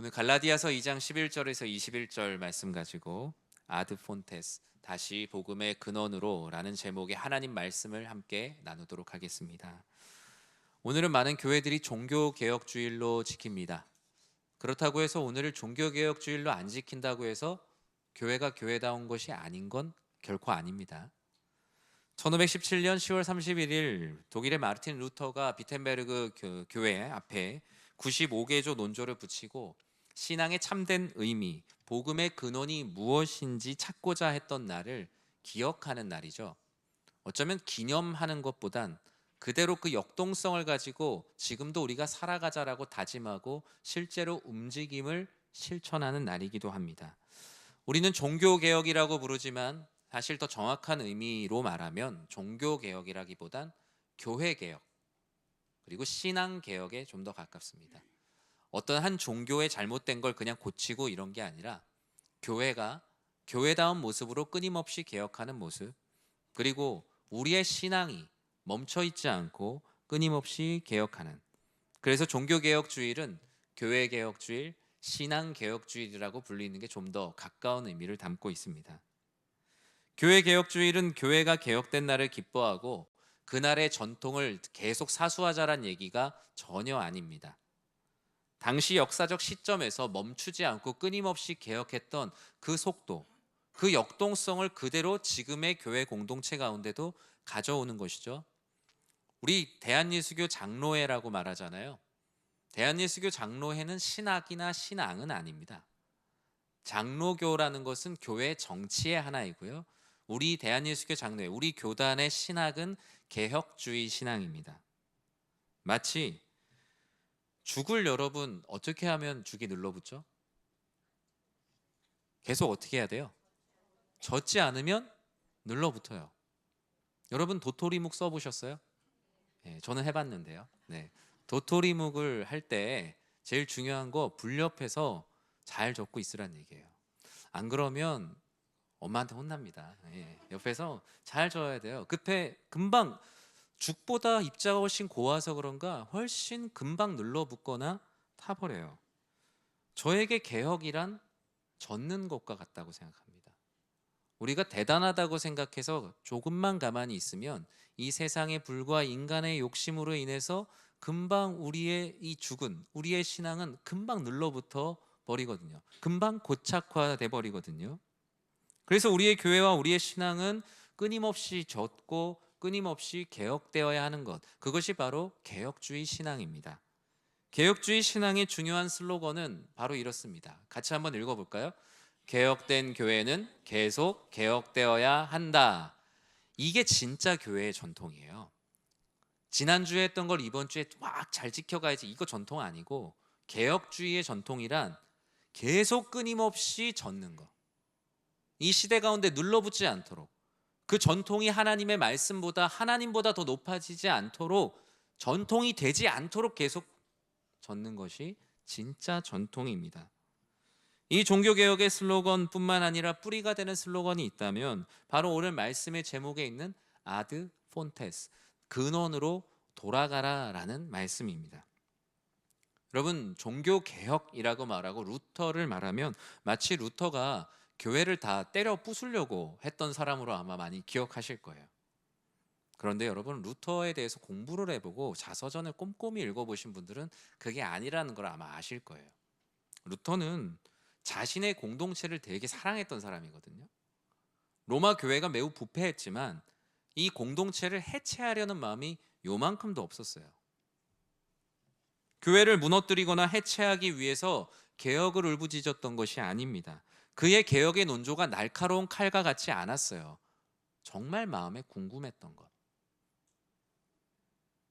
오늘 갈라디아서 2장 11절에서 21절 말씀 가지고 아드 폰테스 다시 복음의 근원으로라는 제목의 하나님 말씀을 함께 나누도록 하겠습니다. 오늘은 많은 교회들이 종교 개혁 주일로 지킵니다. 그렇다고 해서 오늘을 종교 개혁 주일로 안 지킨다고 해서 교회가 교회다운 것이 아닌 건 결코 아닙니다. 1517년 10월 31일 독일의 마르틴 루터가 비텐베르그 교회 앞에 95개조 논조를 붙이고 신앙의 참된 의미, 복음의 근원이 무엇인지 찾고자 했던 날을 기억하는 날이죠. 어쩌면 기념하는 것보단 그대로 그 역동성을 가지고 지금도 우리가 살아가자라고 다짐하고 실제로 움직임을 실천하는 날이기도 합니다. 우리는 종교개혁이라고 부르지만 사실 더 정확한 의미로 말하면 종교개혁이라기보단 교회개혁 그리고 신앙개혁에 좀 더 가깝습니다. 어떤 한 종교의 잘못된 걸 그냥 고치고 이런 게 아니라 교회가 교회다운 모습으로 끊임없이 개혁하는 모습, 그리고 우리의 신앙이 멈춰있지 않고 끊임없이 개혁하는, 그래서 종교개혁주일은 교회개혁주일, 신앙개혁주일이라고 불리는 게 좀 더 가까운 의미를 담고 있습니다. 교회개혁주일은 교회가 개혁된 날을 기뻐하고 그날의 전통을 계속 사수하자란 얘기가 전혀 아닙니다. 당시 역사적 시점에서 멈추지 않고 끊임없이 개혁했던 그 속도, 그 역동성을 그대로 지금의 교회 공동체 가운데도 가져오는 것이죠. 우리 대한예수교 장로회라고 말하잖아요. 대한예수교 장로회는 신학이나 신앙은 아닙니다. 장로교라는 것은 교회 정치의 하나이고요. 우리 대한예수교 장로회, 우리 교단의 신학은 개혁주의 신앙입니다. 마치 죽을 여러분 어떻게 하면 죽이 눌러붙죠? 계속 어떻게 해야 돼요? 젖지 않으면 눌러붙어요. 여러분 도토리묵 써보셨어요? 네, 저는 해봤는데요. 네, 도토리묵을 할 때 제일 중요한 거 불 옆에서 잘 젓고 있으란 얘기예요. 안 그러면 엄마한테 혼납니다. 예, 옆에서 잘 져야 돼요. 금방 죽보다 입자가 훨씬 고와서 그런가 훨씬 금방 눌러붙거나 타버려요. 저에게 개혁이란 젓는 것과 같다고 생각합니다. 우리가 대단하다고 생각해서 조금만 가만히 있으면 이 세상의 불과 인간의 욕심으로 인해서 금방 우리의 신앙은 금방 눌러붙어 버리거든요. 금방 고착화돼 버리거든요. 그래서 우리의 교회와 우리의 신앙은 끊임없이 젖고 끊임없이 개혁되어야 하는 것, 그것이 바로 개혁주의 신앙입니다. 개혁주의 신앙의 중요한 슬로건은 바로 이렇습니다. 같이 한번 읽어볼까요? 개혁된 교회는 계속 개혁되어야 한다. 이게 진짜 교회의 전통이에요. 지난주에 했던 걸 이번 주에 막 잘 지켜가야지, 이거 전통 아니고, 개혁주의의 전통이란 계속 끊임없이 젖는 것, 이 시대 가운데 눌러붙지 않도록, 그 전통이 하나님보다 더 높아지지 않도록, 전통이 되지 않도록 계속 젖는 것이 진짜 전통입니다. 이 종교개혁의 슬로건뿐만 아니라 뿌리가 되는 슬로건이 있다면 바로 오늘 말씀의 제목에 있는 아드 폰테스, 근원으로 돌아가라라는 말씀입니다. 여러분, 종교개혁이라고 말하고 루터를 말하면 마치 루터가 교회를 다 때려 부수려고 했던 사람으로 아마 많이 기억하실 거예요. 그런데 여러분, 루터에 대해서 공부를 해보고 자서전을 꼼꼼히 읽어보신 분들은 그게 아니라는 걸 아마 아실 거예요. 루터는 자신의 공동체를 되게 사랑했던 사람이거든요. 로마 교회가 매우 부패했지만 이 공동체를 해체하려는 마음이 요만큼도 없었어요. 교회를 무너뜨리거나 해체하기 위해서 개혁을 울부짖었던 것이 아닙니다. 그의 개혁의 논조가 날카로운 칼과 같지 않았어요. 정말 마음에 궁금했던 것.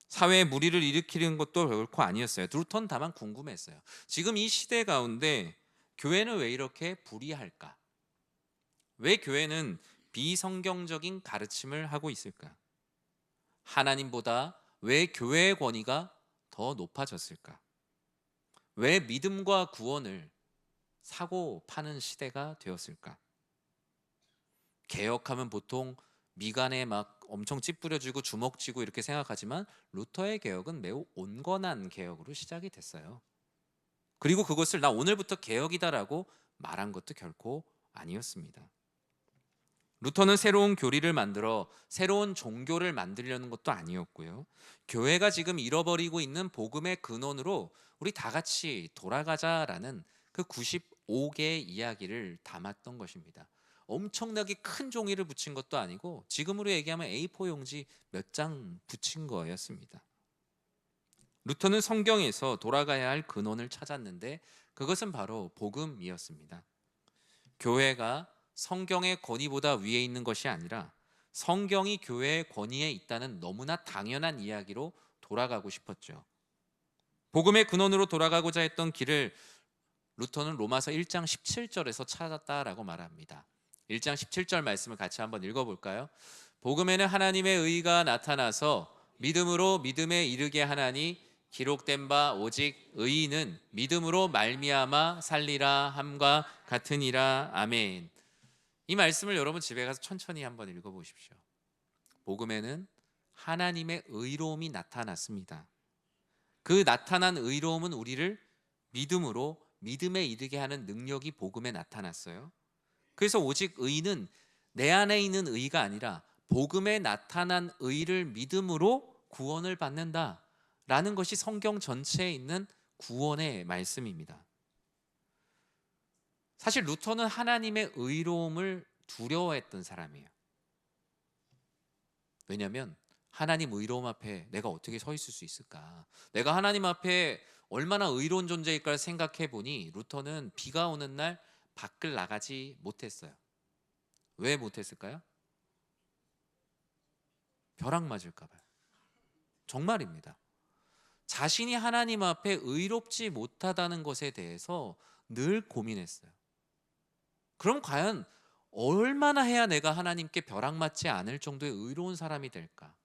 사회에 무리를 일으키는 것도 결코 아니었어요. 루터는 다만 궁금했어요. 지금 이 시대 가운데 교회는 왜 이렇게 불의할까? 왜 교회는 비성경적인 가르침을 하고 있을까? 하나님보다 왜 교회의 권위가 더 높아졌을까? 왜 믿음과 구원을 사고 파는 시대가 되었을까? 개혁하면 보통 미간에 막 엄청 찌푸려지고 주먹쥐고 이렇게 생각하지만 루터의 개혁은 매우 온건한 개혁으로 시작이 됐어요. 그리고 그것을 나 오늘부터 개혁이다라고 말한 것도 결코 아니었습니다. 루터는 새로운 교리를 만들어 새로운 종교를 만들려는 것도 아니었고요. 교회가 지금 잃어버리고 있는 복음의 근원으로 우리 다 같이 돌아가자라는 그 95개의 이야기를 담았던 것입니다. 엄청나게 큰 종이를 붙인 것도 아니고 지금으로 얘기하면 A4 용지 몇 장 붙인 거였습니다. 루터는 성경에서 돌아가야 할 근원을 찾았는데 그것은 바로 복음이었습니다. 교회가 성경의 권위보다 위에 있는 것이 아니라 성경이 교회의 권위에 있다는 너무나 당연한 이야기로 돌아가고 싶었죠. 복음의 근원으로 돌아가고자 했던 길을 루터는 로마서 1장 17절에서 찾았다라고 말합니다. 1장 17절 말씀을 같이 한번 읽어볼까요? 복음에는 하나님의 의가 나타나서 믿음으로 믿음에 이르게 하나니 기록된 바 오직 의인은 믿음으로 말미암아 살리라 함과 같으니라. 아멘. 이 말씀을 여러분 집에 가서 천천히 한번 읽어보십시오. 복음에는 하나님의 의로움이 나타났습니다. 그 나타난 의로움은 우리를 믿음으로 믿음에 이르게 하는 능력이 복음에 나타났어요. 그래서 오직 의는 내 안에 있는 의가 아니라 복음에 나타난 의를 믿음으로 구원을 받는다라는 것이 성경 전체에 있는 구원의 말씀입니다. 사실 루터는 하나님의 의로움을 두려워했던 사람이에요. 왜냐하면 하나님 의로움 앞에 내가 어떻게 서 있을 수 있을까? 내가 하나님 앞에 얼마나 의로운 존재일까 생각해 보니 루터는 비가 오는 날 밖을 나가지 못했어요. 왜 못했을까요? 벼락 맞을까 봐요. 정말입니다. 자신이 하나님 앞에 의롭지 못하다는 것에 대해서 늘 고민했어요. 그럼 과연 얼마나 해야 내가 하나님께 벼락 맞지 않을 정도의 의로운 사람이 될까?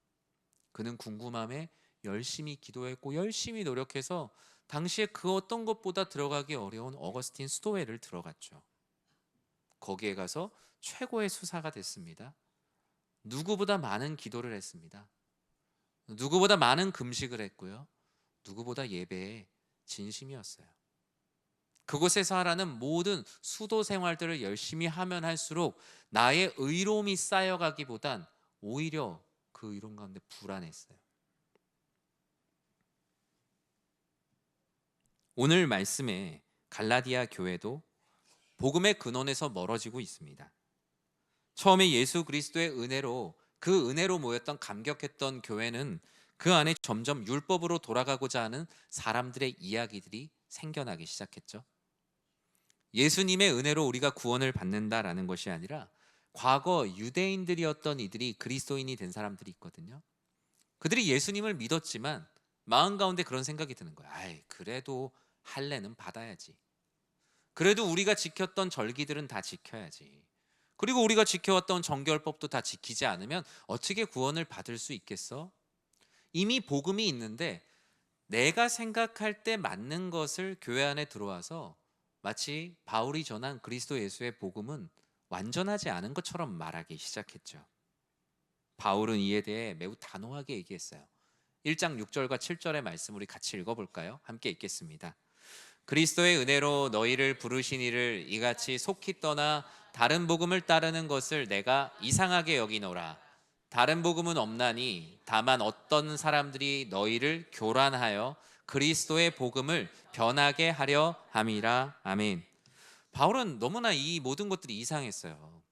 그는 궁금함에 열심히 기도했고 열심히 노력해서 당시에 그 어떤 것보다 들어가기 어려운 어거스틴 수도회를 들어갔죠. 거기에 가서 최고의 수사가 됐습니다. 누구보다 많은 기도를 했습니다. 누구보다 많은 금식을 했고요. 누구보다 예배에 진심이었어요. 그곳에서 하라는 모든 수도 생활들을 열심히 하면 할수록 나의 의로움이 쌓여가기보단 오히려 그 의로움 가운데 불안했어요. 오늘 말씀에 갈라디아 교회도 복음의 근원에서 멀어지고 있습니다. 처음에 예수 그리스도의 은혜로 그 은혜로 모였던 감격했던 교회는 그 안에 점점 율법으로 돌아가고자 하는 사람들의 이야기들이 생겨나기 시작했죠. 예수님의 은혜로 우리가 구원을 받는다라는 것이 아니라 과거 유대인들이었던 이들이 그리스도인이 된 사람들이 있거든요. 그들이 예수님을 믿었지만 마음 가운데 그런 생각이 드는 거예요. 아이, 그래도 할례는 받아야지. 그래도 우리가 지켰던 절기들은 다 지켜야지. 그리고 우리가 지켜왔던 정결법도 다 지키지 않으면 어떻게 구원을 받을 수 있겠어? 이미 복음이 있는데 내가 생각할 때 맞는 것을 교회 안에 들어와서 마치 바울이 전한 그리스도 예수의 복음은 완전하지 않은 것처럼 말하기 시작했죠. 바울은 이에 대해 매우 단호하게 얘기했어요. 1장 6절과 7절의 말씀 우리 같이 읽어볼까요? 함께 읽겠습니다. 그리스도의 은혜로 너희를 부르신 이를 이같이 속히 떠나 다른 복음을 따르는 것을 내가 이상하게 여기노라. 다른 복음은 없나니 다만 어떤 사람들이 너희를 교란하여 그리스도의 복음을 변하게 하려 함이라. 아멘. 바울은 너무나 이 모든 것들이 이상했어요.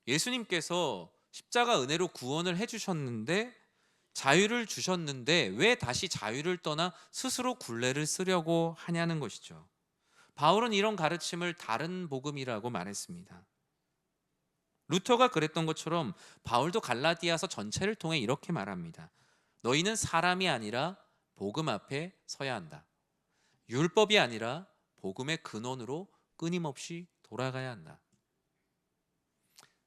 예수님께서 십자가 은혜로 구원을 해주셨는데 자유를 주셨는데 왜 다시 자유를 떠나 스스로 굴레를 쓰려고 하냐는 것이죠. 바울은 이런 가르침을 다른 복음이라고 말했습니다. 루터가 그랬던 것처럼 바울도 갈라디아서 전체를 통해 이렇게 말합니다. 너희는 사람이 아니라 복음 앞에 서야 한다. 율법이 아니라 복음의 근원으로 끊임없이 돌아가야 한다.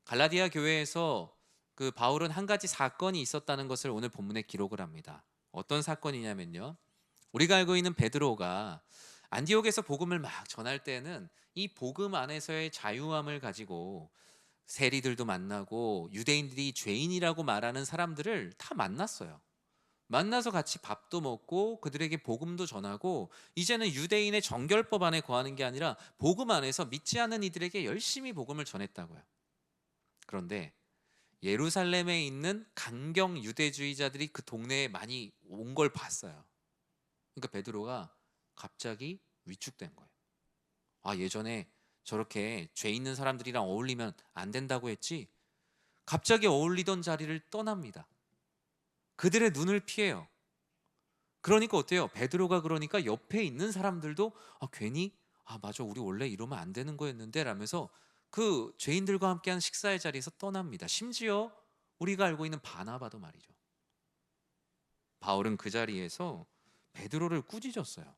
갈라디아 교회에서 그 바울은 한 가지 사건이 있었다는 것을 오늘 본문에 기록을 합니다. 어떤 사건이냐면요. 우리가 알고 있는 베드로가 안디옥에서 복음을 막 전할 때는 이 복음 안에서의 자유함을 가지고 세리들도 만나고 유대인들이 죄인이라고 말하는 사람들을 다 만났어요. 만나서 같이 밥도 먹고 그들에게 복음도 전하고 이제는 유대인의 정결법 안에 거하는 게 아니라 복음 안에서 믿지 않는 이들에게 열심히 복음을 전했다고요. 그런데 예루살렘에 있는 강경 유대주의자들이 그 동네에 많이 온 걸 봤어요. 그러니까 베드로가 갑자기 위축된 거예요. 아, 예전에 저렇게 죄 있는 사람들이랑 어울리면 안 된다고 했지? 갑자기 어울리던 자리를 떠납니다. 그들의 눈을 피해요. 그러니까 어때요? 베드로가 그러니까 옆에 있는 사람들도 괜히 맞아, 우리 원래 이러면 안 되는 거였는데 라면서 그 죄인들과 함께한 식사의 자리에서 떠납니다. 심지어 우리가 알고 있는 바나바도 말이죠. 바울은 그 자리에서 베드로를 꾸짖었어요.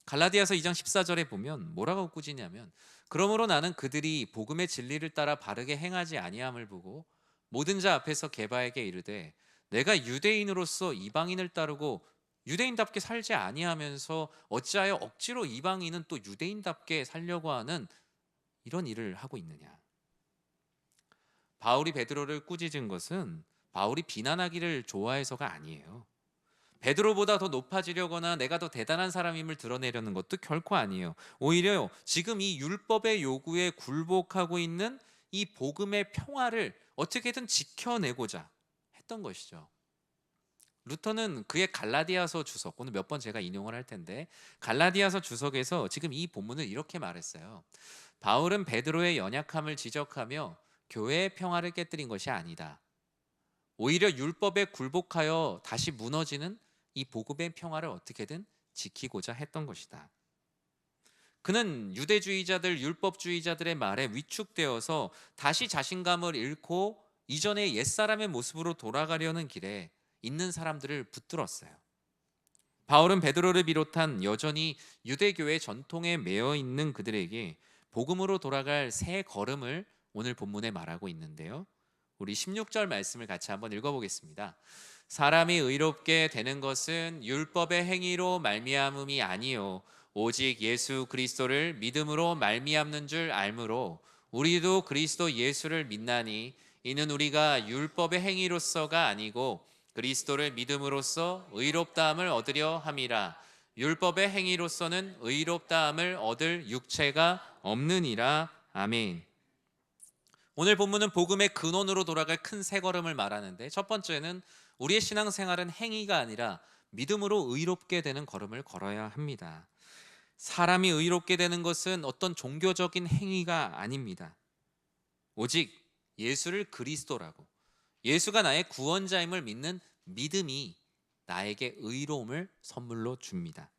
갈라디아서 2장 14절에 보면 뭐라고 꾸짖냐면, 그러므로 나는 그들이 복음의 진리를 따라 바르게 행하지 아니함을 보고 모든 자 앞에서 게바에게 이르되, 내가 유대인으로서 이방인을 따르고 유대인답게 살지 아니하면서 어찌하여 억지로 이방인은 또 유대인답게 살려고 하는 이런 일을 하고 있느냐. 바울이 베드로를 꾸짖은 것은 바울이 비난하기를 좋아해서가 아니에요. 베드로보다 더 높아지려거나 내가 더 대단한 사람임을 드러내려는 것도 결코 아니에요. 오히려 지금 이 율법의 요구에 굴복하고 있는 이 복음의 평화를 어떻게든 지켜내고자 했던 것이죠. 루터는 그의 갈라디아서 주석, 오늘 몇 번 제가 인용을 할 텐데, 갈라디아서 주석에서 지금 이 본문을 이렇게 말했어요. 바울은 베드로의 연약함을 지적하며 교회의 평화를 깨뜨린 것이 아니다. 오히려 율법에 굴복하여 다시 무너지는 이 복음의 평화를 어떻게든 지키고자 했던 것이다. 그는 유대주의자들, 율법주의자들의 말에 위축되어서 다시 자신감을 잃고 이전의 옛사람의 모습으로 돌아가려는 길에 있는 사람들을 붙들었어요. 바울은 베드로를 비롯한 여전히 유대교의 전통에 매여 있는 그들에게 복음으로 돌아갈 새 걸음을 오늘 본문에 말하고 있는데요. 우리 16절 말씀을 같이 한번 읽어보겠습니다. 사람이 의롭게 되는 것은 율법의 행위로 말미암음이 아니요 오직 예수 그리스도를 믿음으로 말미암는 줄 알므로 우리도 그리스도 예수를 믿나니 이는 우리가 율법의 행위로서가 아니고 그리스도를 믿음으로써 의롭다함을 얻으려 함이라. 율법의 행위로서는 의롭다함을 얻을 육체가 없느니라. 아멘. 오늘 본문은 복음의 근원으로 돌아갈 큰 세 걸음을 말하는데, 첫 번째는 우리의 신앙생활은 행위가 아니라 믿음으로 의롭게 되는 걸음을 걸어야 합니다. 사람이 의롭게 되는 것은 어떤 종교적인 행위가 아닙니다. 오직 예수를 그리스도라고, 예수가 나의 구원자임을 믿는 믿음이 나에게 의로움을 선물로 줍니다.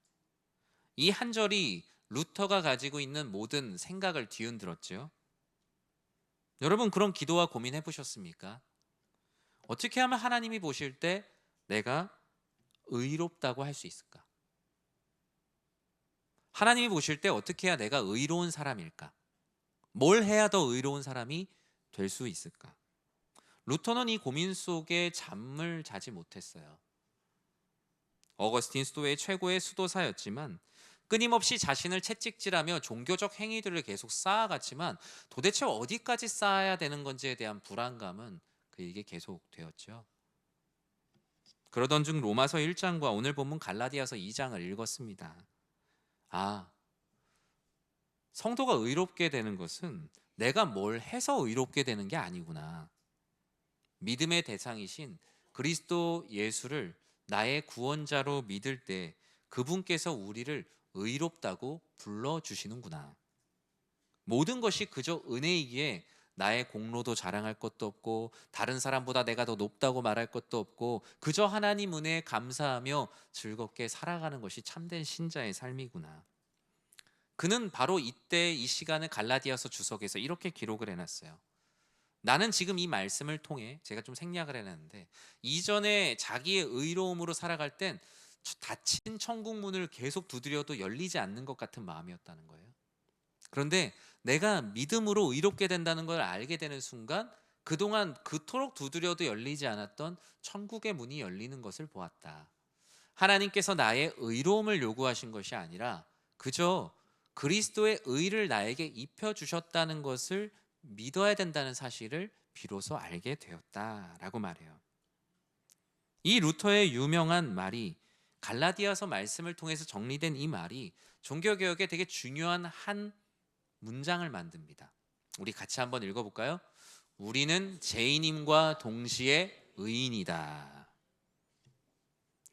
이 한 절이 루터가 가지고 있는 모든 생각을 뒤흔들었죠. 여러분, 그런 기도와 고민해 보셨습니까? 어떻게 하면 하나님이 보실 때 내가 의롭다고 할 수 있을까? 하나님이 보실 때 어떻게 해야 내가 의로운 사람일까? 뭘 해야 더 의로운 사람이 될 수 있을까? 루터는 이 고민 속에 잠을 자지 못했어요. 어거스틴 스토의 최고의 수도사였지만 끊임없이 자신을 채찍질하며 종교적 행위들을 계속 쌓아갔지만 도대체 어디까지 쌓아야 되는 건지에 대한 불안감은 그에게 계속되었죠. 그러던 중 로마서 1장과 오늘 본문 갈라디아서 2장을 읽었습니다. 성도가 의롭게 되는 것은 내가 뭘 해서 의롭게 되는 게 아니구나. 믿음의 대상이신 그리스도 예수를 나의 구원자로 믿을 때 그분께서 우리를 의롭다고 불러주시는구나. 모든 것이 그저 은혜이기에 나의 공로도 자랑할 것도 없고 다른 사람보다 내가 더 높다고 말할 것도 없고 그저 하나님 은혜에 감사하며 즐겁게 살아가는 것이 참된 신자의 삶이구나. 그는 바로 이때 이 시간을 갈라디아서 주석에서 이렇게 기록을 해놨어요. 나는 지금 이 말씀을 통해 제가 좀 생략을 해놨는데, 이전에 자기의 의로움으로 살아갈 땐 닫힌 천국 문을 계속 두드려도 열리지 않는 것 같은 마음이었다는 거예요. 그런데 내가 믿음으로 의롭게 된다는 걸 알게 되는 순간 그동안 그토록 두드려도 열리지 않았던 천국의 문이 열리는 것을 보았다. 하나님께서 나의 의로움을 요구하신 것이 아니라 그저 그리스도의 의를 나에게 입혀주셨다는 것을 믿어야 된다는 사실을 비로소 알게 되었다라고 말해요. 이 루터의 유명한 말이, 갈라디아서 말씀을 통해서 정리된 이 말이 종교개혁에 되게 중요한 한 문장을 만듭니다. 우리 같이 한번 읽어볼까요? 우리는 죄인임과 동시에 의인이다.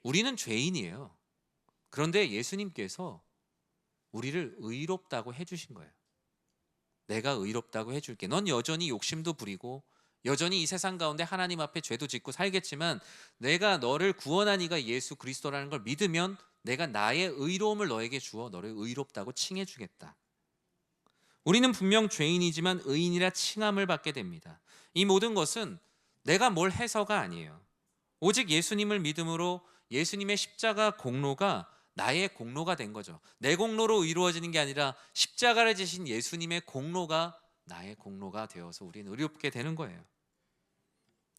우리는 죄인이에요. 그런데 예수님께서 우리를 의롭다고 해주신 거예요. 내가 의롭다고 해줄게. 넌 여전히 욕심도 부리고 여전히 이 세상 가운데 하나님 앞에 죄도 짓고 살겠지만 내가 너를 구원한 이가 예수 그리스도라는 걸 믿으면 내가 나의 의로움을 너에게 주어 너를 의롭다고 칭해주겠다. 우리는 분명 죄인이지만 의인이라 칭함을 받게 됩니다. 이 모든 것은 내가 뭘 해서가 아니에요. 오직 예수님을 믿음으로 예수님의 십자가 공로가 나의 공로가 된 거죠. 내 공로로 이루어지는 게 아니라 십자가를 지신 예수님의 공로가 나의 공로가 되어서 우리는 의롭게 되는 거예요.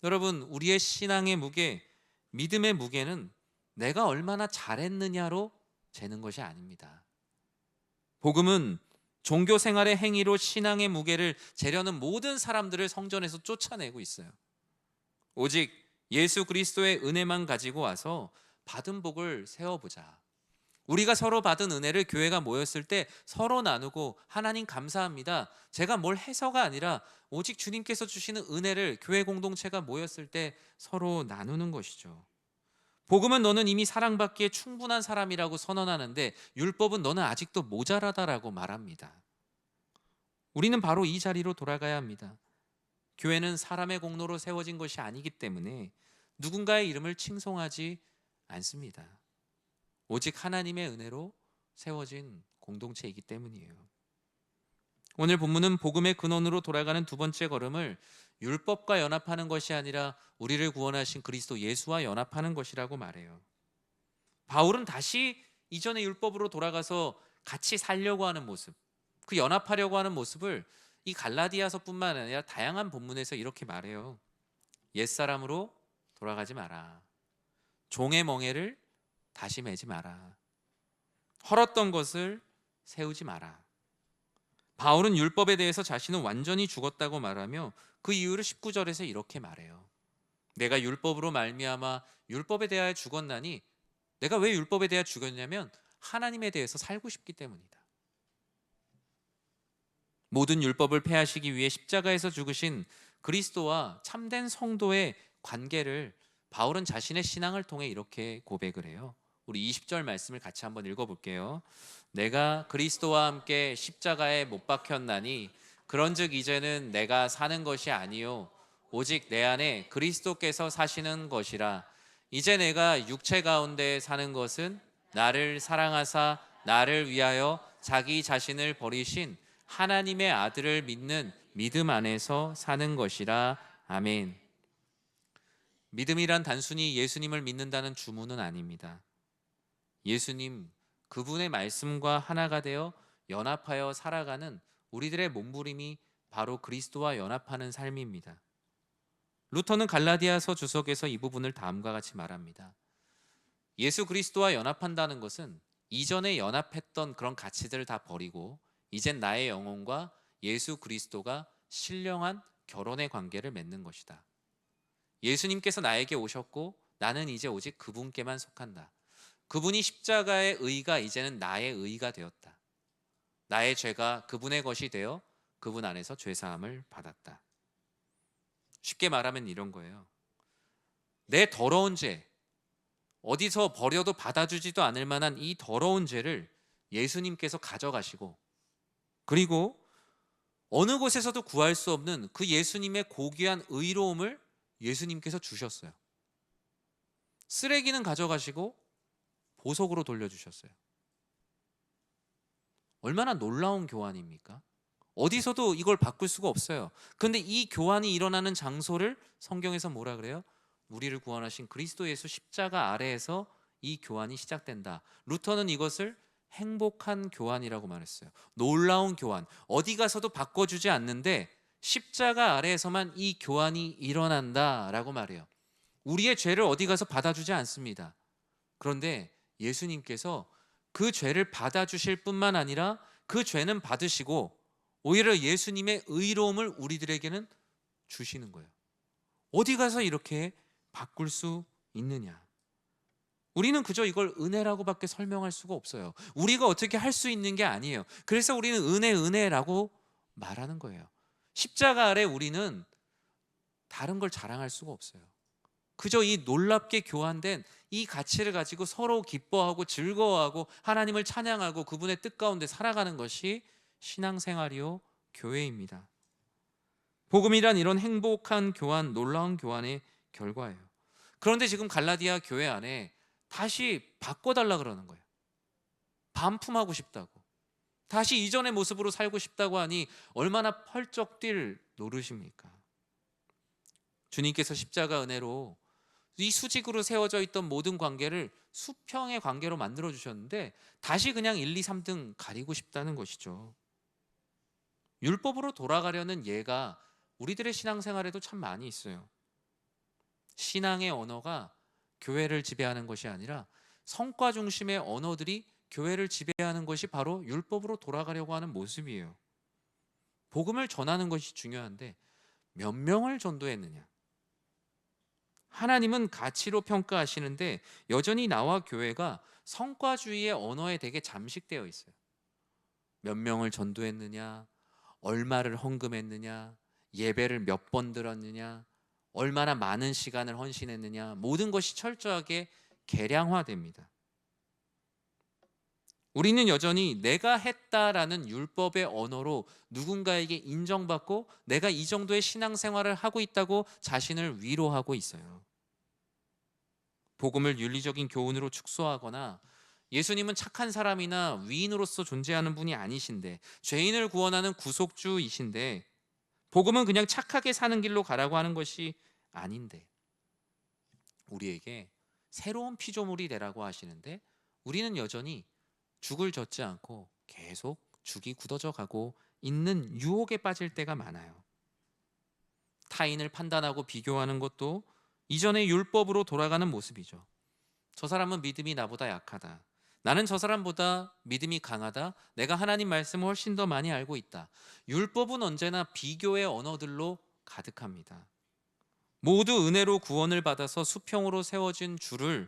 여러분, 우리의 신앙의 무게, 믿음의 무게는 내가 얼마나 잘했느냐로 재는 것이 아닙니다. 복음은 종교 생활의 행위로 신앙의 무게를 재려는 모든 사람들을 성전에서 쫓아내고 있어요. 오직 예수 그리스도의 은혜만 가지고 와서 받은 복을 세워보자. 우리가 서로 받은 은혜를 교회가 모였을 때 서로 나누고 하나님 감사합니다. 제가 뭘 해서가 아니라 오직 주님께서 주시는 은혜를 교회 공동체가 모였을 때 서로 나누는 것이죠. 복음은 너는 이미 사랑받기에 충분한 사람이라고 선언하는데 율법은 너는 아직도 모자라다라고 말합니다. 우리는 바로 이 자리로 돌아가야 합니다. 교회는 사람의 공로로 세워진 것이 아니기 때문에 누군가의 이름을 칭송하지 않습니다. 오직 하나님의 은혜로 세워진 공동체이기 때문이에요. 오늘 본문은 복음의 근원으로 돌아가는 두 번째 걸음을 율법과 연합하는 것이 아니라 우리를 구원하신 그리스도 예수와 연합하는 것이라고 말해요. 바울은 다시 이전의 율법으로 돌아가서 같이 살려고 하는 모습, 그 연합하려고 하는 모습을 이 갈라디아서뿐만 아니라 다양한 본문에서 이렇게 말해요. 옛사람으로 돌아가지 마라. 종의 멍에를 다시 매지 마라. 헐었던 것을 세우지 마라. 바울은 율법에 대해서 자신은 완전히 죽었다고 말하며 그 이유를 19절에서 이렇게 말해요. 내가 율법으로 말미암아 율법에 대하여 죽었나니, 내가 왜 율법에 대하여 죽었냐면 하나님에 대해서 살고 싶기 때문이다. 모든 율법을 폐하시기 위해 십자가에서 죽으신 그리스도와 참된 성도의 관계를 바울은 자신의 신앙을 통해 이렇게 고백을 해요. 우리 20절 말씀을 같이 한번 읽어볼게요. 내가 그리스도와 함께 십자가에 못 박혔나니 그런즉 이제는 내가 사는 것이 아니요 오직 내 안에 그리스도께서 사시는 것이라. 이제 내가 육체 가운데 사는 것은 나를 사랑하사 나를 위하여 자기 자신을 버리신 하나님의 아들을 믿는 믿음 안에서 사는 것이라. 아멘. 믿음이란 단순히 예수님을 믿는다는 주문은 아닙니다. 예수님, 그분의 말씀과 하나가 되어 연합하여 살아가는 우리들의 몸부림이 바로 그리스도와 연합하는 삶입니다. 루터는 갈라디아서 주석에서 이 부분을 다음과 같이 말합니다. 예수 그리스도와 연합한다는 것은 이전에 연합했던 그런 가치들을 다 버리고 이젠 나의 영혼과 예수 그리스도가 신령한 결혼의 관계를 맺는 것이다. 예수님께서 나에게 오셨고 나는 이제 오직 그분께만 속한다. 그분이 십자가의 의가 이제는 나의 의가 되었다. 나의 죄가 그분의 것이 되어 그분 안에서 죄사함을 받았다. 쉽게 말하면 이런 거예요. 내 더러운 죄, 어디서 버려도 받아주지도 않을 만한 이 더러운 죄를 예수님께서 가져가시고, 그리고 어느 곳에서도 구할 수 없는 그 예수님의 고귀한 의로움을 예수님께서 주셨어요. 쓰레기는 가져가시고 보석으로 돌려주셨어요. 얼마나 놀라운 교환입니까? 어디서도 이걸 바꿀 수가 없어요. 그런데 이 교환이 일어나는 장소를 성경에서 뭐라 그래요? 우리를 구원하신 그리스도 예수 십자가 아래에서 이 교환이 시작된다. 루터는 이것을 행복한 교환이라고 말했어요. 놀라운 교환. 어디 가서도 바꿔주지 않는데 십자가 아래에서만 이 교환이 일어난다라고 말해요. 우리의 죄를 어디 가서 받아주지 않습니다. 그런데 예수님께서 그 죄를 받아주실 뿐만 아니라 그 죄는 받으시고 오히려 예수님의 의로움을 우리들에게는 주시는 거예요. 어디 가서 이렇게 바꿀 수 있느냐? 우리는 그저 이걸 은혜라고밖에 설명할 수가 없어요. 우리가 어떻게 할 수 있는 게 아니에요. 그래서 우리는 은혜라고 말하는 거예요. 십자가 아래 우리는 다른 걸 자랑할 수가 없어요. 그저 이 놀랍게 교환된 이 가치를 가지고 서로 기뻐하고 즐거워하고 하나님을 찬양하고 그분의 뜻 가운데 살아가는 것이 신앙생활이요 교회입니다. 복음이란 이런 행복한 교환, 놀라운 교환의 결과예요. 그런데 지금 갈라디아 교회 안에 다시 바꿔달라 그러는 거예요. 반품하고 싶다고, 다시 이전의 모습으로 살고 싶다고 하니 얼마나 펄쩍 뛸 노릇입니까? 주님께서 십자가 은혜로 이 수직으로 세워져 있던 모든 관계를 수평의 관계로 만들어 주셨는데 다시 그냥 1, 2, 3등 가리고 싶다는 것이죠. 율법으로 돌아가려는 예가 우리들의 신앙생활에도 참 많이 있어요. 신앙의 언어가 교회를 지배하는 것이 아니라 성과 중심의 언어들이 교회를 지배하는 것이 바로 율법으로 돌아가려고 하는 모습이에요. 복음을 전하는 것이 중요한데 몇 명을 전도했느냐? 하나님은 가치로 평가하시는데 여전히 나와 교회가 성과주의의 언어에 되게 잠식되어 있어요. 몇 명을 전도했느냐, 얼마를 헌금했느냐, 예배를 몇 번 들었느냐, 얼마나 많은 시간을 헌신했느냐, 모든 것이 철저하게 계량화됩니다. 우리는 여전히 내가 했다라는 율법의 언어로 누군가에게 인정받고 내가 이 정도의 신앙생활을 하고 있다고 자신을 위로하고 있어요. 복음을 윤리적인 교훈으로 축소하거나 예수님은 착한 사람이나 위인으로서 존재하는 분이 아니신데 죄인을 구원하는 구속주이신데 복음은 그냥 착하게 사는 길로 가라고 하는 것이 아닌데 우리에게 새로운 피조물이 되라고 하시는데 우리는 여전히 죽을 젓지 않고 계속 죽이 굳어져 가고 있는 유혹에 빠질 때가 많아요. 타인을 판단하고 비교하는 것도 이전의 율법으로 돌아가는 모습이죠. 저 사람은 믿음이 나보다 약하다. 나는 저 사람보다 믿음이 강하다. 내가 하나님 말씀을 훨씬 더 많이 알고 있다. 율법은 언제나 비교의 언어들로 가득합니다. 모두 은혜로 구원을 받아서 수평으로 세워진 줄을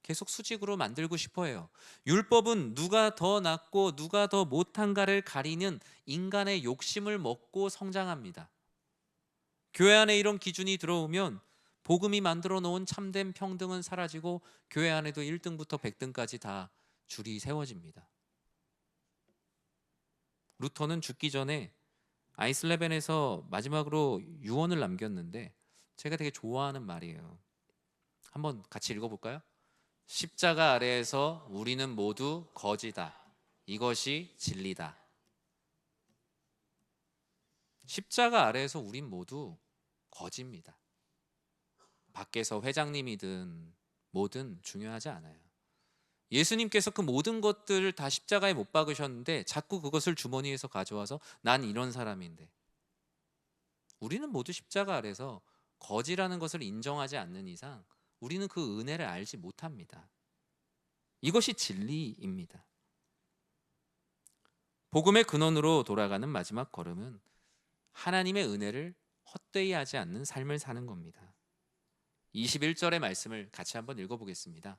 계속 수직으로 만들고 싶어 해요. 율법은 누가 더 낫고 누가 더 못한가를 가리는 인간의 욕심을 먹고 성장합니다. 교회 안에 이런 기준이 들어오면 복음이 만들어 놓은 참된 평등은 사라지고 교회 안에도 1등부터 100등까지 다 줄이 세워집니다. 루터는 죽기 전에 아이슬레벤에서 마지막으로 유언을 남겼는데 제가 되게 좋아하는 말이에요. 한번 같이 읽어볼까요? 십자가 아래에서 우리는 모두 거지다. 이것이 진리다. 십자가 아래에서 우린 모두 거지입니다. 밖에서 회장님이든 뭐든 중요하지 않아요. 예수님께서 그 모든 것들을 다 십자가에 못 박으셨는데 자꾸 그것을 주머니에서 가져와서 난 이런 사람인데, 우리는 모두 십자가 아래서 거지라는 것을 인정하지 않는 이상 우리는 그 은혜를 알지 못합니다. 이것이 진리입니다. 복음의 근원으로 돌아가는 마지막 걸음은 하나님의 은혜를 헛되이 하지 않는 삶을 사는 겁니다. 21절의 말씀을 같이 한번 읽어보겠습니다.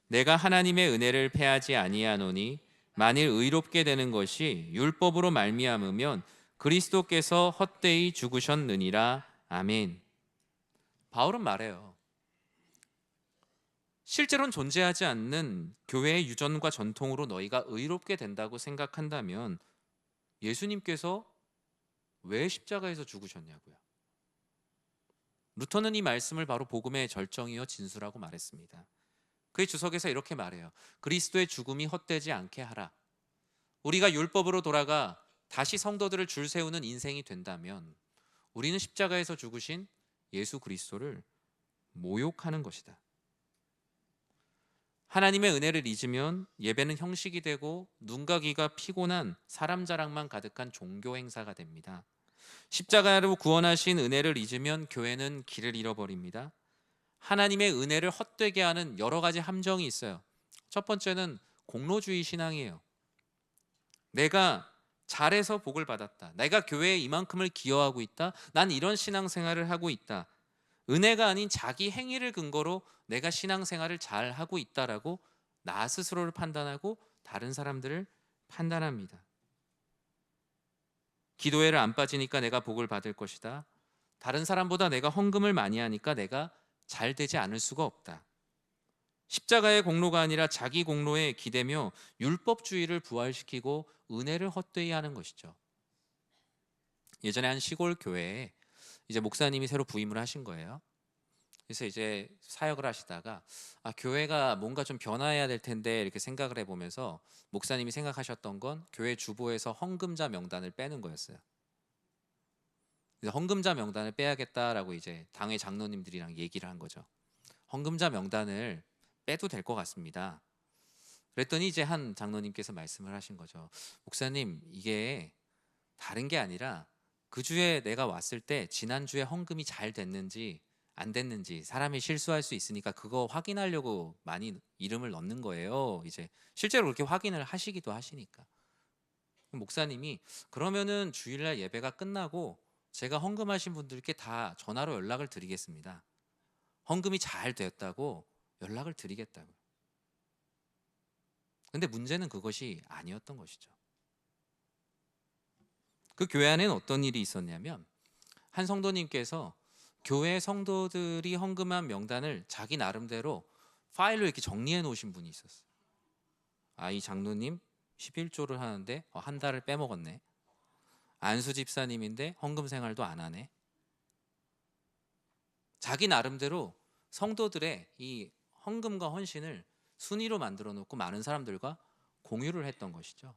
내가 하나님의 은혜를 패하지 아니하노니 만일 의롭게 되는 것이 율법으로 말미암으면 그리스도께서 헛되이 죽으셨느니라. 아멘. 바울은 말해요. 실제로는 존재하지 않는 교회의 유전과 전통으로 너희가 의롭게 된다고 생각한다면 예수님께서 왜 십자가에서 죽으셨냐고요. 루터는 이 말씀을 바로 복음의 절정이요 진수라고 말했습니다. 그의 주석에서 이렇게 말해요. 그리스도의 죽음이 헛되지 않게 하라. 우리가 율법으로 돌아가 다시 성도들을 줄 세우는 인생이 된다면 우리는 십자가에서 죽으신 예수 그리스도를 모욕하는 것이다. 하나님의 은혜를 잊으면 예배는 형식이 되고 눈과 귀가 피곤한 사람 자랑만 가득한 종교 행사가 됩니다. 십자가로 구원하신 은혜를 잊으면 교회는 길을 잃어버립니다. 하나님의 은혜를 헛되게 하는 여러 가지 함정이 있어요. 첫 번째는 공로주의 신앙이에요. 내가 잘해서 복을 받았다. 내가 교회에 이만큼을 기여하고 있다. 난 이런 신앙생활을 하고 있다. 은혜가 아닌 자기 행위를 근거로 내가 신앙생활을 잘 하고 있다라고 나 스스로를 판단하고 다른 사람들을 판단합니다. 기도회를 안 빠지니까 내가 복을 받을 것이다. 다른 사람보다 내가 헌금을 많이 하니까 내가 잘 되지 않을 수가 없다. 십자가의 공로가 아니라 자기 공로에 기대며 율법주의를 부활시키고 은혜를 헛되이 하는 것이죠. 예전에 한 시골 교회에 이제 목사님이 새로 부임을 하신 거예요. 그래서 이제 사역을 하시다가 교회가 뭔가 좀 변화해야 될 텐데 이렇게 생각을 해보면서 목사님이 생각하셨던 건 교회 주보에서 헌금자 명단을 빼는 거였어요. 그래서 헌금자 명단을 빼야겠다라고 이제 당의 장로님들이랑 얘기를 한 거죠. 헌금자 명단을 빼도 될 것 같습니다. 그랬더니 이제 한 장로님께서 말씀을 하신 거죠. 목사님, 이게 다른 게 아니라 그 주에 내가 왔을 때 지난주에 헌금이 잘 됐는지 안 됐는지 사람이 실수할 수 있으니까 그거 확인하려고 많이 이름을 넣는 거예요. 이제 실제로 그렇게 확인을 하시기도 하시니까. 목사님이 그러면은 주일날 예배가 끝나고 제가 헌금하신 분들께 다 전화로 연락을 드리겠습니다. 헌금이 잘 되었다고 연락을 드리겠다고. 근데 문제는 그것이 아니었던 것이죠. 그 교회 안에는 어떤 일이 있었냐면 한 성도님께서 교회 성도들이 헌금한 명단을 자기 나름대로 파일로 이렇게 정리해 놓으신 분이 있었어요. 이 장로님 11조를 하는데 한 달을 빼먹었네. 안수 집사님인데 헌금 생활도 안 하네. 자기 나름대로 성도들의 이 헌금과 헌신을 순위로 만들어 놓고 많은 사람들과 공유를 했던 것이죠.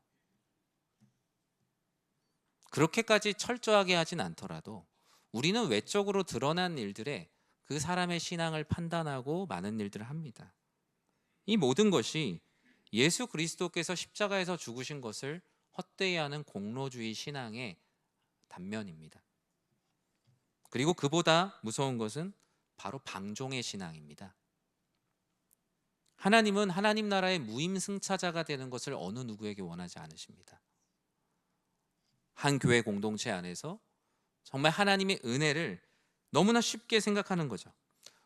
그렇게까지 철저하게 하진 않더라도 우리는 외적으로 드러난 일들에 그 사람의 신앙을 판단하고 많은 일들을 합니다. 이 모든 것이 예수 그리스도께서 십자가에서 죽으신 것을 헛되이 하는 공로주의 신앙의 단면입니다. 그리고 그보다 무서운 것은 바로 방종의 신앙입니다. 하나님은 하나님 나라의 무임승차자가 되는 것을 어느 누구에게 원하지 않으십니다. 한 교회 공동체 안에서 정말 하나님의 은혜를 너무나 쉽게 생각하는 거죠.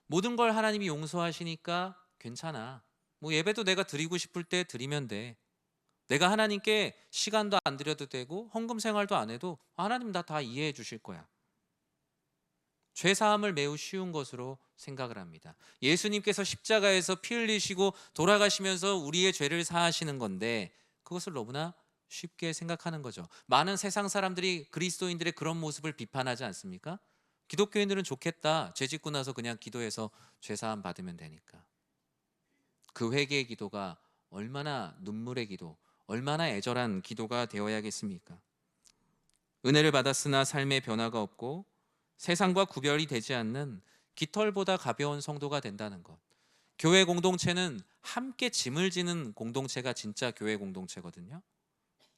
모든 걸 하나님이 용서하시니까 괜찮아. 뭐 예배도 내가 드리고 싶을 때 드리면 돼. 내가 하나님께 시간도 안 드려도 되고 헌금 생활도 안 해도 하나님 다 이해해 주실 거야. 죄사함을 매우 쉬운 것으로 생각을 합니다. 예수님께서 십자가에서 피 흘리시고 돌아가시면서 우리의 죄를 사하시는 건데 그것을 너무나 쉽게 생각하는 거죠. 많은 세상 사람들이 그리스도인들의 그런 모습을 비판하지 않습니까? 기독교인들은 좋겠다. 죄 짓고 나서 그냥 기도해서 죄사함 받으면 되니까. 그 회개의 기도가 얼마나 눈물의 기도, 얼마나 애절한 기도가 되어야겠습니까? 은혜를 받았으나 삶의 변화가 없고 세상과 구별이 되지 않는 깃털보다 가벼운 성도가 된다는 것. 교회 공동체는 함께 짐을 지는 공동체가 진짜 교회 공동체거든요.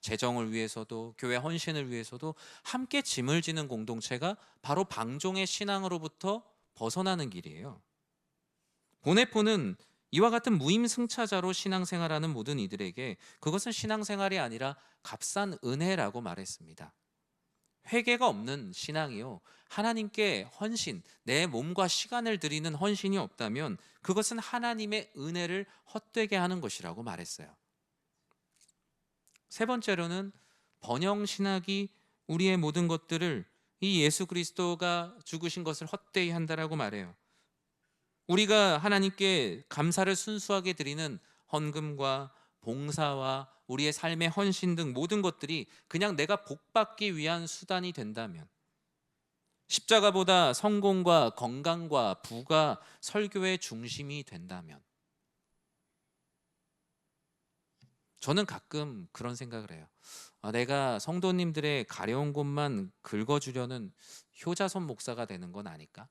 재정을 위해서도 교회 헌신을 위해서도 함께 짐을 지는 공동체가 바로 방종의 신앙으로부터 벗어나는 길이에요. 보네포는 이와 같은 무임승차자로 신앙생활하는 모든 이들에게 그것은 신앙생활이 아니라 값싼 은혜라고 말했습니다. 회개가 없는 신앙이요, 하나님께 헌신, 내 몸과 시간을 드리는 헌신이 없다면 그것은 하나님의 은혜를 헛되게 하는 것이라고 말했어요. 세 번째로는 번영신학이 우리의 모든 것들을 이 예수 그리스도가 죽으신 것을 헛되이 한다라고 말해요. 우리가 하나님께 감사를 순수하게 드리는 헌금과 봉사와 우리의 삶의 헌신 등 모든 것들이 그냥 내가 복받기 위한 수단이 된다면, 십자가보다 성공과 건강과 부가 설교의 중심이 된다면, 저는 가끔 그런 생각을 해요. 내가 성도님들의 가려운 곳만 긁어주려는 효자손 목사가 되는 건 아닐까?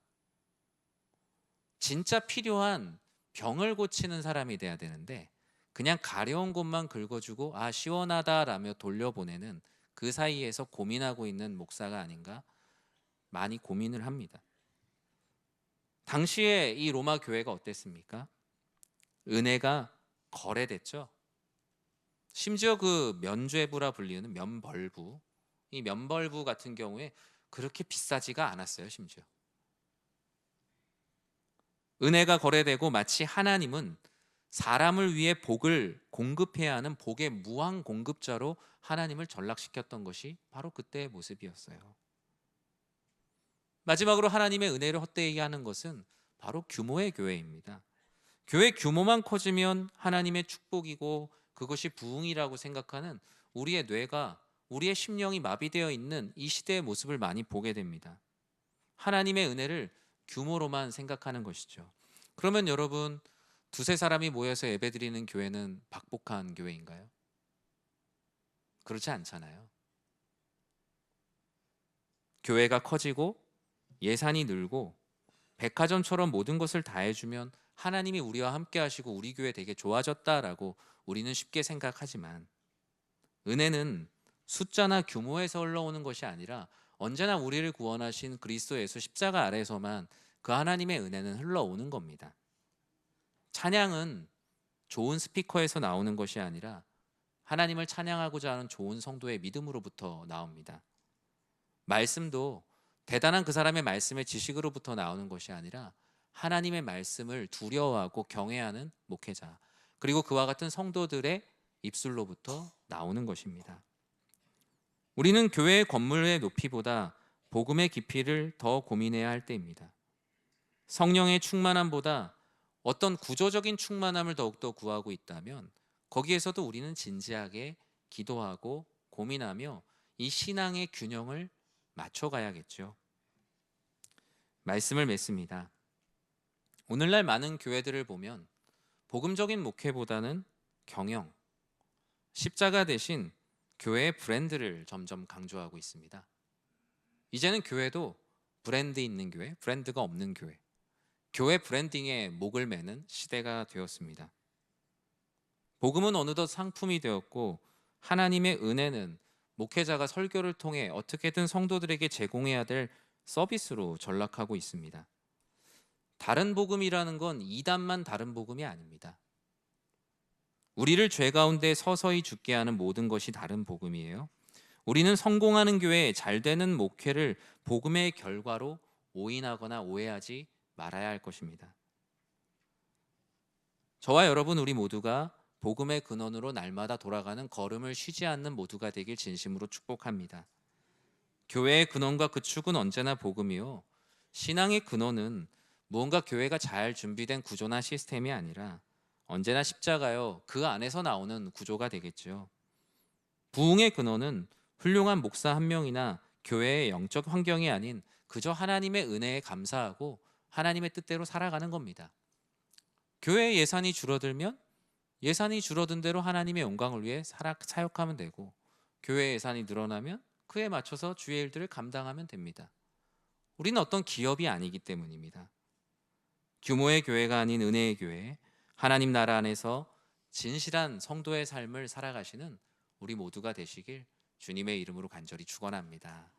진짜 필요한 병을 고치는 사람이 돼야 되는데 그냥 가려운 곳만 긁어주고 시원하다라며 돌려보내는 그 사이에서 고민하고 있는 목사가 아닌가 많이 고민을 합니다. 당시에 이 로마 교회가 어땠습니까? 은혜가 거래됐죠. 심지어 그 면죄부라 불리는 면벌부, 이 면벌부 같은 경우에 그렇게 비싸지가 않았어요. 심지어 은혜가 거래되고 마치 하나님은 사람을 위해 복을 공급해야 하는 복의 무한 공급자로 하나님을 전락시켰던 것이 바로 그때의 모습이었어요. 마지막으로 하나님의 은혜를 헛되이 하는 것은 바로 규모의 교회입니다. 교회 규모만 커지면 하나님의 축복이고 그것이 부흥이라고 생각하는 우리의 뇌가, 우리의 심령이 마비되어 있는 이 시대의 모습을 많이 보게 됩니다. 하나님의 은혜를 규모로만 생각하는 것이죠. 그러면 여러분, 두세 사람이 모여서 예배드리는 교회는 박복한 교회인가요? 그렇지 않잖아요. 교회가 커지고 예산이 늘고 백화점처럼 모든 것을 다 해주면 하나님이 우리와 함께 하시고 우리 교회 되게 좋아졌다라고 우리는 쉽게 생각하지만, 은혜는 숫자나 규모에서 흘러오는 것이 아니라 언제나 우리를 구원하신 그리스도 예수 십자가 아래에서만 그 하나님의 은혜는 흘러오는 겁니다. 찬양은 좋은 스피커에서 나오는 것이 아니라 하나님을 찬양하고자 하는 좋은 성도의 믿음으로부터 나옵니다. 말씀도 대단한 그 사람의 말씀의 지식으로부터 나오는 것이 아니라 하나님의 말씀을 두려워하고 경외하는 목회자, 그리고 그와 같은 성도들의 입술로부터 나오는 것입니다. 우리는 교회의 건물의 높이보다 복음의 깊이를 더 고민해야 할 때입니다. 성령의 충만함보다 어떤 구조적인 충만함을 더욱더 구하고 있다면 거기에서도 우리는 진지하게 기도하고 고민하며 이 신앙의 균형을 맞춰가야겠죠. 말씀을 맺습니다. 오늘날 많은 교회들을 보면 복음적인 목회보다는 경영, 십자가 대신 교회의 브랜드를 점점 강조하고 있습니다. 이제는 교회도 브랜드 있는 교회, 브랜드가 없는 교회, 교회 브랜딩에 목을 매는 시대가 되었습니다. 복음은 어느덧 상품이 되었고 하나님의 은혜는 목회자가 설교를 통해 어떻게든 성도들에게 제공해야 될 서비스로 전락하고 있습니다. 다른 복음이라는 건 이단만 다른 복음이 아닙니다. 우리를 죄 가운데 서서히 죽게 하는 모든 것이 다른 복음이에요. 우리는 성공하는 교회, 잘 되는 목회를 복음의 결과로 오인하거나 오해하지 말아야 할 것입니다. 저와 여러분, 우리 모두가 복음의 근원으로 날마다 돌아가는 걸음을 쉬지 않는 모두가 되길 진심으로 축복합니다. 교회의 근원과 그 축은 언제나 복음이요, 신앙의 근원은 무언가 교회가 잘 준비된 구조나 시스템이 아니라 언제나 십자가요, 그 안에서 나오는 구조가 되겠죠. 부흥의 근원은 훌륭한 목사 한 명이나 교회의 영적 환경이 아닌 그저 하나님의 은혜에 감사하고 하나님의 뜻대로 살아가는 겁니다. 교회의 예산이 줄어들면 예산이 줄어든 대로 하나님의 영광을 위해 사역하면 되고, 교회의 예산이 늘어나면 그에 맞춰서 주의 일들을 감당하면 됩니다. 우리는 어떤 기업이 아니기 때문입니다. 규모의 교회가 아닌 은혜의 교회, 하나님 나라 안에서 진실한 성도의 삶을 살아가시는 우리 모두가 되시길 주님의 이름으로 간절히 축원합니다.